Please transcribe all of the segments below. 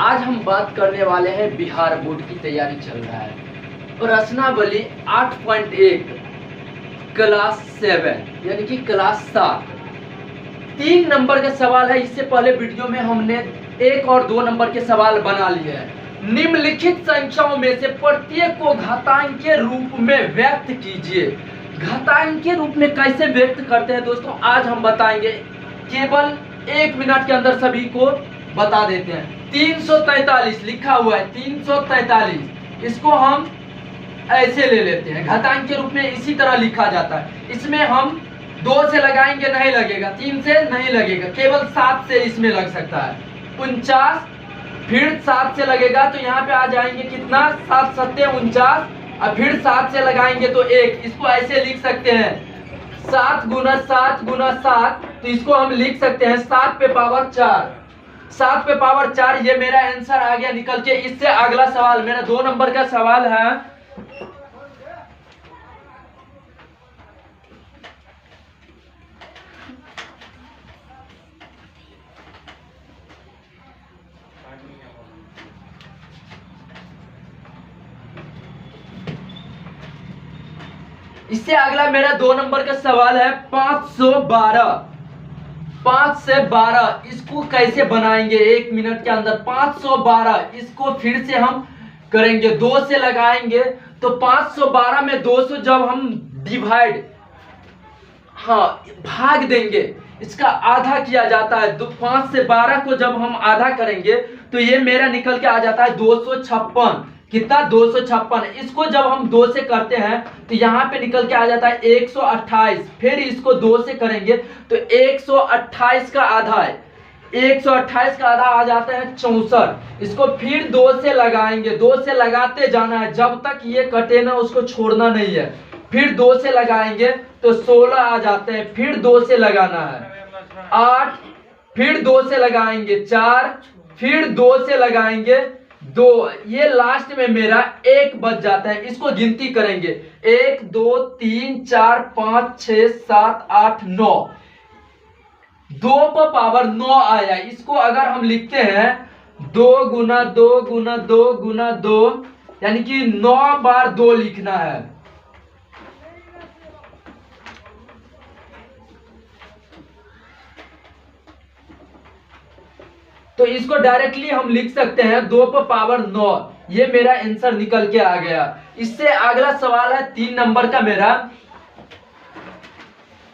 आज हम बात करने वाले हैं बिहार बोर्ड की तैयारी चल रहा है। प्रश्नावली 8.1 क्लास 7 यानी कि क्लास 7 3 नंबर का सवाल है। इससे पहले वीडियो में हमने 1 और 2 नंबर के सवाल बना लिए हैं। निम्नलिखित संख्याओं में से प्रत्येक को घातांक के रूप में व्यक्त कीजिए। घातांक के रूप में कैसे व्यक्त करते हैं दोस्तों, आज हम बताएंगे। केवल 1 मिनट के अंदर सभी को बता देते हैं। 343 लिखा हुआ है, 343 इसको हम ऐसे ले लेते हैं। घातांक के रूप में इसी तरह लिखा जाता है। इसमें हम 2 से लगाएंगे, नहीं लगेगा, 3 से नहीं लगेगा, केवल 7 से इसमें लग सकता है। 49 फिर 7 से लगेगा तो यहाँ पे आ जाएंगे कितना, 7 सत्ते 49 और फिर 7 से लगाएंगे तो 1। इसको ऐसे लिख सकते हैं 7 गुना 7 गुना 7, तो इसको हम लिख सकते हैं 7 पे पावर 4। 7 पे पावर 4 ये मेरा आंसर आ गया निकल के। इससे अगला सवाल मेरा 2 नंबर का सवाल है। इससे अगला मेरा 2 नंबर का सवाल है 512। 5 से 12 इसको कैसे बनाएंगे 1 मिनट के अंदर। 512 इसको फिर से हम करेंगे, 2 से लगाएंगे तो 512 में 200 जब हम डिवाइड भाग देंगे, इसका आधा किया जाता है। 5 से 12 को जब हम आधा करेंगे तो ये मेरा निकल के आ जाता है 256। कितना, 256। इसको जब हम 2 से करते हैं तो यहाँ पे निकल के आ जाता है 128। फिर इसको 2 से करेंगे तो 128 का आधा है, 128 का आधा आ जाता है 64। इसको फिर 2 से लगाएंगे, 2 से लगाते जाना है जब तक ये कटे ना, उसको छोड़ना नहीं है। फिर 2 से लगाएंगे तो 16 आ जाते हैं, फिर 2 से लगाना है 8, फिर 2 से लगाएंगे 4, फिर 2 से लगाएंगे 2। ये लास्ट में मेरा 1 बच जाता है। इसको गिनती करेंगे 1 2 3 4 5 6 7 8 9, 2 पर पावर 9 आया। इसको अगर हम लिखते हैं 2 गुना 2 गुना 2 गुना 2 यानी कि 9 बार 2 लिखना है। तो इसको डायरेक्टली हम लिख सकते हैं 2 पर पावर 9। ये मेरा आंसर निकल के आ गया। इससे अगला सवाल है 3 नंबर का मेरा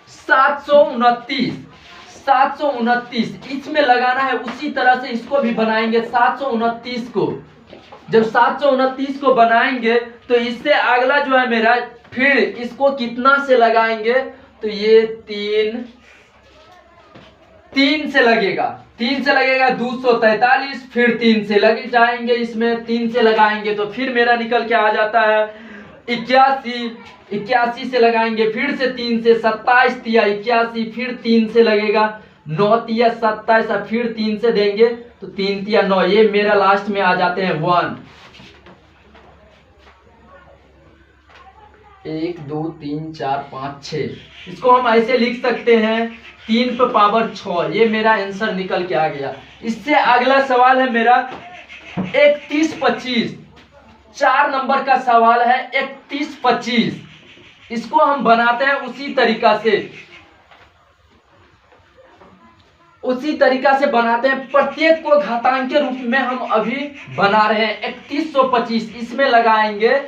729। 729 इसमें लगाना है, उसी तरह से इसको भी बनाएंगे 729 को। जब 729 को बनाएंगे तो इससे अगला जो है मेरा, फिर इसको कितना से लगाएंगे तो ये 3 से लगेगा, 3 से लगेगा 243। फिर 3 से लग जाएंगे, इसमें 3 से लगाएंगे तो फिर मेरा निकल के आ जाता है 81। 81 से लगाएंगे, फिर से 3 से 27 तिया 81, फिर 3 से लगेगा 9 तिया 27, और फिर 3 से देंगे तो 3 तिया 9। ये मेरा लास्ट में आ जाते हैं 1। 1 2 3 4 5 6 इसको हम ऐसे लिख सकते हैं 3 पे पावर 6। ये मेरा आंसर निकल के आ गया। इससे अगला सवाल है मेरा 3125। 4 नंबर का सवाल है 3125। इसको हम बनाते हैं उसी तरीका से बनाते हैं। प्रत्येक को घातांक के रूप में हम अभी बना रहे हैं। 3125 इसमें लगाएंगे,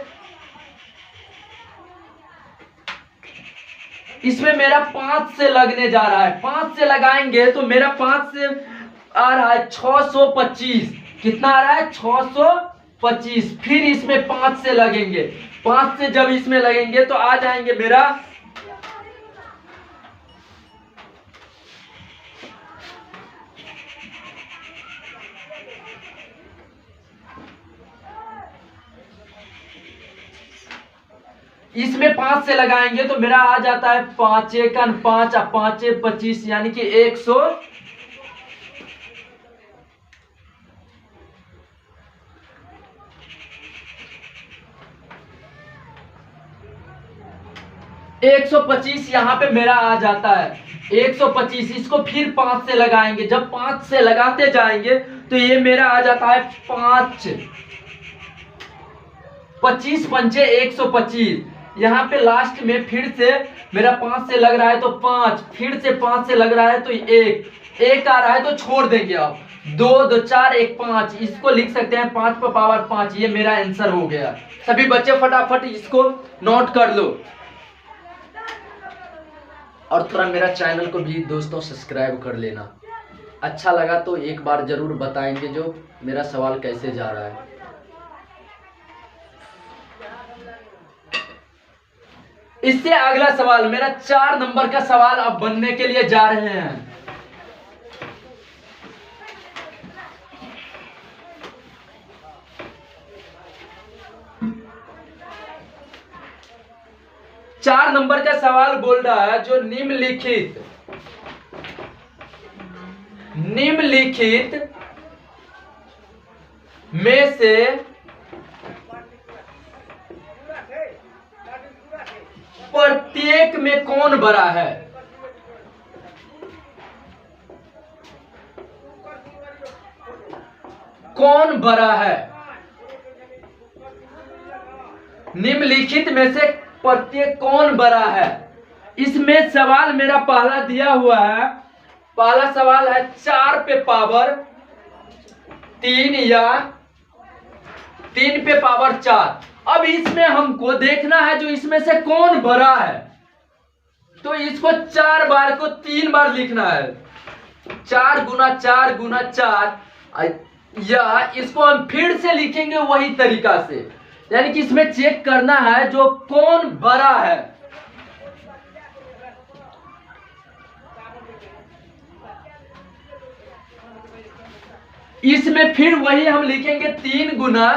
इसमें मेरा 5 से लगने जा रहा है। 5 से लगाएंगे तो मेरा 5 से आ रहा है 625। कितना आ रहा है, 625। फिर इसमें 5 से लगेंगे, 5 से जब इसमें लगेंगे तो आ जाएंगे मेरा इसमें 5 से लगाएंगे तो मेरा आ जाता है 5 एकन 5 और 5 25 यानी कि 100। 125 यहाँ पे मेरा आ जाता है। 125, इसको फिर 5 से लगाएंगे। जब 5 से लगाते जाएंगे तो ये मेरा आ जाता है 5, 25 पंचे 125। यहाँ पे लास्ट में फिर से मेरा 5 से लग रहा है तो 5, फिर से 5 से लग रहा है तो 1 आ रहा है तो छोड़ देंगे। आप 2 2 4 1 5, इसको लिख सकते हैं 5 पे पावर 5। ये मेरा आंसर हो गया। सभी बच्चे फटाफट इसको नोट कर लो और थोड़ा मेरा चैनल को भी दोस्तों सब्सक्राइब कर लेना। अच्छा लगा तो एक बार जरूर बताएंगे जो मेरा सवाल कैसे जा रहा है। इससे अगला सवाल मेरा 4 नंबर का सवाल अब बनने के लिए जा रहे हैं। चार नंबर का सवाल बोल रहा है जो निम्नलिखित में से प्रत्येक में कौन बड़ा है? कौन बड़ा है? निम्नलिखित में से प्रत्येक कौन बड़ा है? इसमें सवाल मेरा पहला दिया हुआ है। पहला सवाल है 4 पे पावर 3 या 3 पे पावर 4। अब इसमें हमको देखना है जो इसमें से कौन बड़ा है, तो इसको 4 बार को 3 बार लिखना है। 4 गुना 4 गुना 4, या इसको हम फिर से लिखेंगे वही तरीका से, यानी कि इसमें चेक करना है जो कौन बड़ा है। इसमें फिर वही हम लिखेंगे 3 गुना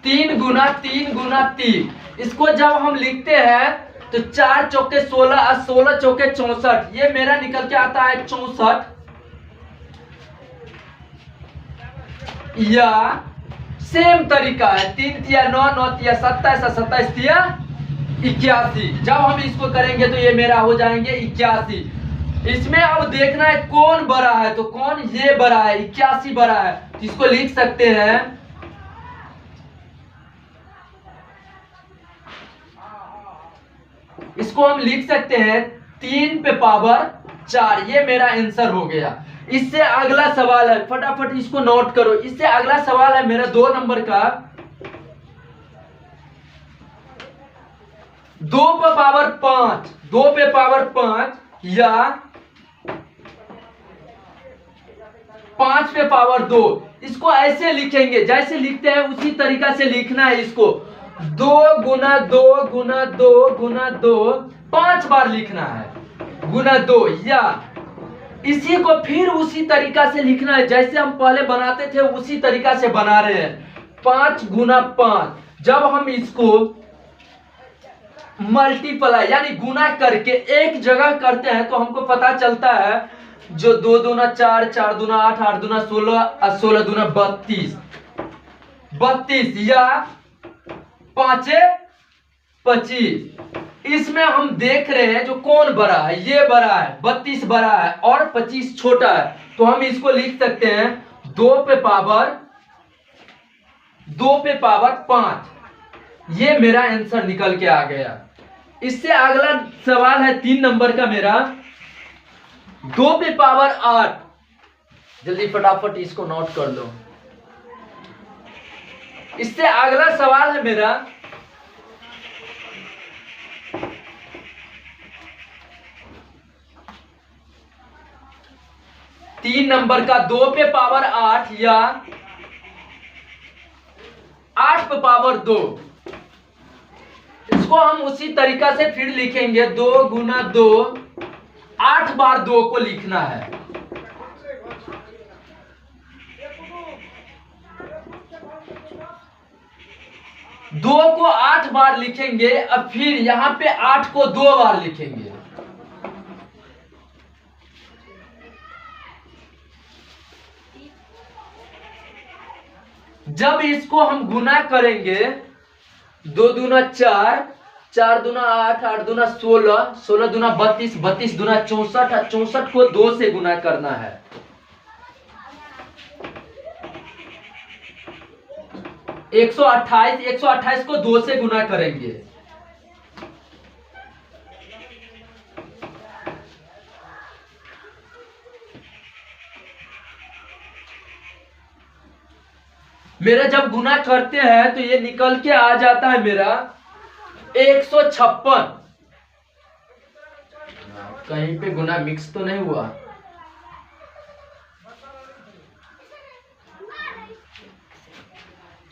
3 गुना 3 गुना 3। इसको जब हम लिखते हैं तो 4 चौके 16 और 16 चौके 64, ये मेरा निकल के आता है 64, या सेम तरीका है 3 तिया 9 9 तिया 27 और 27 तिया 81। जब हम इसको करेंगे तो ये मेरा हो जाएंगे 81। इसमें अब देखना है कौन बड़ा है, तो कौन ये बड़ा है, 81 बड़ा है। तो इसको लिख सकते हैं इसको हम लिख सकते हैं 3 पे पावर 4। ये मेरा आंसर हो गया। इससे अगला सवाल है, फटाफट इसको नोट करो। इससे अगला सवाल है मेरा 2 नंबर का, 2 पे पावर 5, 2 पे पावर 5 या 5 पे पावर 2। इसको ऐसे लिखेंगे जैसे लिखते हैं उसी तरीका से लिखना है। इसको 2 गुना 2 गुना 2 गुना 2 5 बार लिखना है, गुना 2, या इसी को फिर उसी तरीका से लिखना है जैसे हम पहले बनाते थे उसी तरीका से बना रहे हैं। 5 गुना 5। जब हम इसको मल्टीप्लाई यानी गुना करके एक जगह करते हैं तो हमको पता चलता है जो 2 दूना 4, 4 दूना 8, 8 दूना 16 और 16 दूना 32, 32 या 5 25। इसमें हम देख रहे हैं जो कौन बड़ा है, ये बड़ा है, 32 बड़ा है और 25 छोटा है। तो हम इसको लिख सकते हैं 2 पे पावर 5। ये मेरा आंसर निकल के आ गया। इससे अगला सवाल है 3 नंबर का मेरा, 2 पे पावर 8। जल्दी फटाफट इसको नोट कर लो। इससे अगला सवाल है मेरा 3 नंबर का, 2 पे पावर 8 या 8 पे पावर 2। इसको हम उसी तरीका से फिर लिखेंगे 2 गुना 2, 8 बार 2 को लिखना है। दो को 8 बार लिखेंगे, अब फिर यहां पे 8 को 2 बार लिखेंगे। जब इसको हम गुना करेंगे 2 दूना 4, 4 दूना 8, 8 दूना 16, 16 दूना 32, 32 दूना 64, 64 को 2 से गुना करना है। 128, 128 को 2 से गुना करेंगे। मेरा जब गुना करते हैं तो ये निकल के आ जाता है मेरा 156। कहीं पे गुना मिक्स तो नहीं हुआ।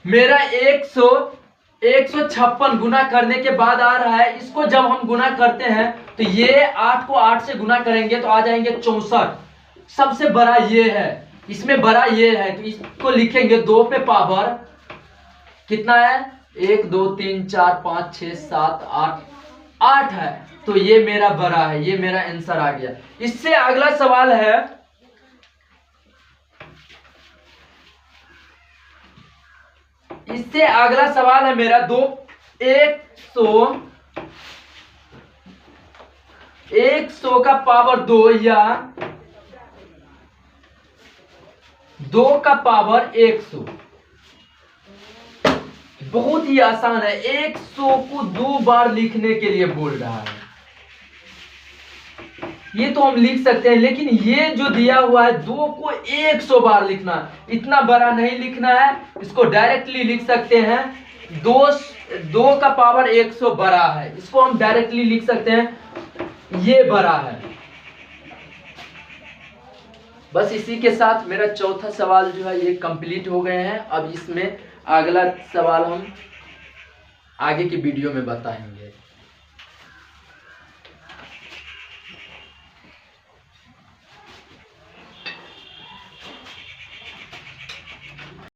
मेरा 156 गुना करने के बाद आ रहा है। इसको जब हम गुना करते हैं तो ये 8 को 8 से गुना करेंगे तो आ जाएंगे 64। सबसे बड़ा ये है, इसमें बड़ा ये है तो इसको लिखेंगे 2 पे पावर कितना है, 1 2 3 4 5 6 7 8, 8 है। तो ये मेरा बड़ा है, ये मेरा आंसर आ गया। इससे अगला सवाल है, इससे अगला सवाल है मेरा 100 का पावर 2 या 2 का पावर 100। बहुत ही आसान है। 100 को 2 बार लिखने के लिए बोल रहा है। ये तो हम लिख सकते हैं, लेकिन ये जो दिया हुआ है 2 को 100 बार लिखना, इतना बड़ा नहीं लिखना है। इसको डायरेक्टली लिख सकते हैं। 2 का पावर 100 बड़ा है, इसको हम डायरेक्टली लिख सकते हैं, ये बड़ा है। बस इसी के साथ मेरा चौथा सवाल जो है ये कंप्लीट हो गए हैं। अब इसमें अगला सवाल हम आगे की वीडियो में बताएंगे।